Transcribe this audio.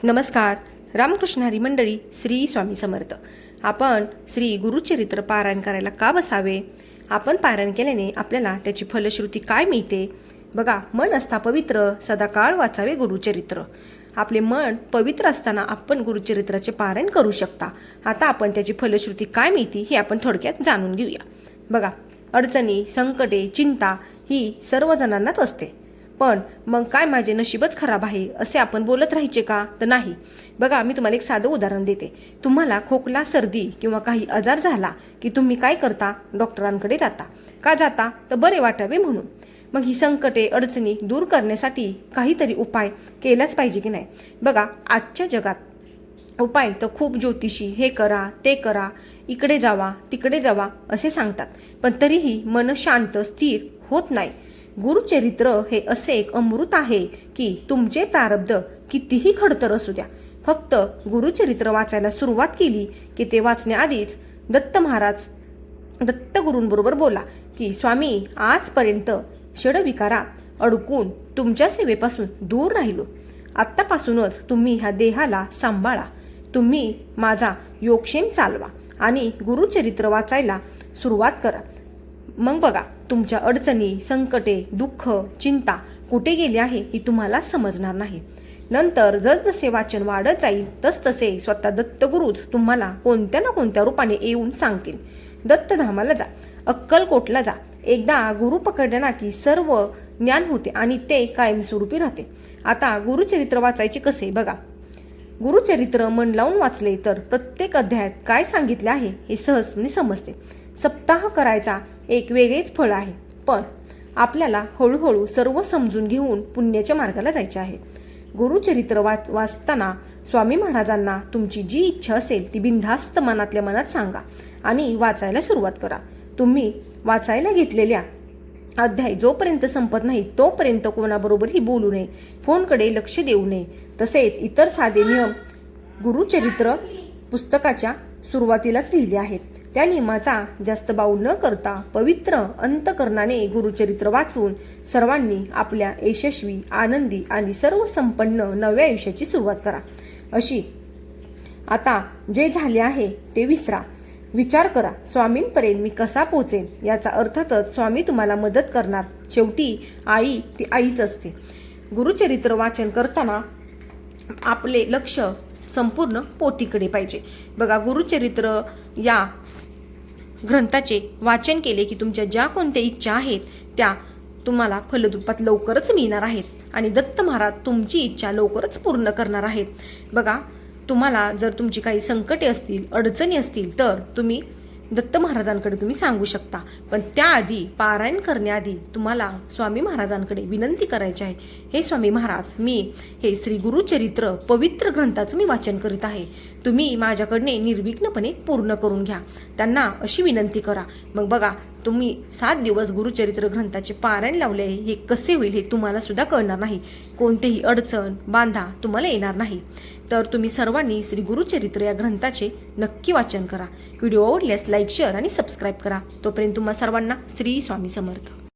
नमस्कार. रामकृष्ण हरी मंडळी, श्री स्वामी समर्थ. आपण श्री गुरुचरित्र पारायण करायला का बसावे? आपण पारायण केल्याने आपल्याला त्याची फलश्रुती काय मिळते? बघा, मन असता पवित्र, सदाकाळ वाचावे गुरुचरित्र. आपले मन पवित्र असताना आपण गुरुचरित्राचे पारायण करू शकता. आता आपण त्याची फलश्रुती काय मिळते हे आपण थोडक्यात जाणून घेऊया. बघा, अडचणी, संकटे, चिंता ही सर्वजणांनाच असते. पण मग काय माझे नशीबच खराब आहे असे आपण बोलत राहायचे का? तर नाही. बघा, मी तुम्हाला एक साधं उदाहरण देते. तुम्हाला खोकला, सर्दी किंवा काही आजार झाला की तुम्ही काय करता? डॉक्टरांकडे जाता. का जाता? तर बरे वाटावे म्हणून. मग ही संकटे, अडचणी दूर करण्यासाठी काहीतरी उपाय केलाच पाहिजे की नाही? बघा, आजच्या जगात उपाय तर खूप ज्योतिषी हे करा, ते करा, इकडे जावा, तिकडे जावा असे सांगतात. पण तरीही मन शांत, स्थिर होत नाही. गुरुचरित्र हे असे एक अमृत आहे की तुमचे प्रारब्ध कितीही खडतर असू द्या, फक्त गुरुचरित्र वाचायला सुरुवात केली की ते वाचण्याआधीच दत्तगुरूंबरोबर बोला की स्वामी, आजपर्यंत षडविकारा अडकून तुमच्या सेवेपासून दूर राहिलो. आत्तापासूनच तुम्ही ह्या देहाला सांभाळा. तुम्ही माझा योगक्षेम चालवा आणि गुरुचरित्र वाचायला सुरुवात करा. मग बघा, तुमच्या अडचणी, संकटे, दुःख, चिंता कुठे गेली आहे ही तुम्हाला समजणार नाही. नंतर जसजसे वाचन वाढत जाईल तसतसे स्वतः दत्तगुरूच तुम्हाला कोणत्या ना कोणत्या रूपाने येऊन सांगतील. दत्तधामाला जा, अक्कलकोटला जा. एकदा गुरु पकडला ना की सर्व ज्ञान होते आणि ते कायमस्वरूपी राहते. आता गुरुचरित्र वाचायचे कसे? बघा, गुरुचरित्र मन लावून वाचले तर प्रत्येक अध्यायात काय सांगितले आहे हे सहजपणे समजते. सप्ताह करायचा एक वेगळेच फळ आहे, पण आपल्याला हळूहळू सर्व समजून घेऊन पुण्याच्या मार्गाला जायचे आहे. गुरुचरित्र वाचताना स्वामी महाराजांना तुमची जी इच्छा असेल ती बिनधास्त मनातल्या मनात सांगा आणि वाचायला सुरुवात करा. तुम्ही वाचायला घेतलेल्या अध्याय जोपर्यंत संपत नाही तोपर्यंत कोणाबरोबरही बोलू नये, फोनकडे लक्ष देऊ नये. तसेच इतर साधे नियम गुरुचरित्र पुस्तकाच्या सुरुवातीलाच लिहिले आहेत. त्या नियमाचा जास्त बाऊ न करता पवित्र अंतकरणाने गुरुचरित्र वाचून सर्वांनी आपल्या यशस्वी, आनंदी आणि सर्व संपन्न नव्या आयुष्याची सुरुवात करा. अशी आता जे झाले आहे ते विसरा. विचार करा, स्वामींपर्यंत मी कसा पोचेन? याचा अर्थातच स्वामी तुम्हाला मदत करणार. शेवटी आई ती आईच असते. गुरुचरित्र वाचन करताना आपले लक्ष संपूर्ण पोथीकडे पाहिजे. बघा, गुरुचरित्र या ग्रंथाचे वाचन केले की तुमच्या ज्या कोणत्या इच्छा आहेत त्या तुम्हाला फलरूपात लवकरच मिळणार आहेत आणि दत्त महाराज तुमची इच्छा लवकरच पूर्ण करणार आहेत. बघा, तुम्हाला जर तुमची काही संकटे असतील, अडचणी असतील तर तुम्ही दत्त महाराजांकडे तुम्ही सांगू शकता. पण त्याआधी, पारायण करण्याआधी तुम्हाला स्वामी महाराजांकडे विनंती करायची आहे. हे स्वामी महाराज, मी हे श्री गुरुचरित्र पवित्र ग्रंथाचं मी वाचन करीत आहे. तुम्ही माझ्याकडने निर्विघ्नपणे पूर्ण करून घ्या. त्यांना अशी विनंती करा. मग बघा, तुम्ही 7 दिवस गुरुचरित्र ग्रंथाचे पारायण लावले हे कसे होईल हे तुम्हाला सुद्धा कळणार नाही. कोणतेही अडचण, बांधा तुम्हाला येणार नाही. तर तुम्ही सर्वांनी श्री गुरुचरित्र या ग्रंथाचे नक्की वाचन करा. व्हिडिओ आवडल्यास लाईक, शेअर आणि सबस्क्राईब करा. तोपर्यंत तुम्हा सर्वांना श्री स्वामी समर्थ.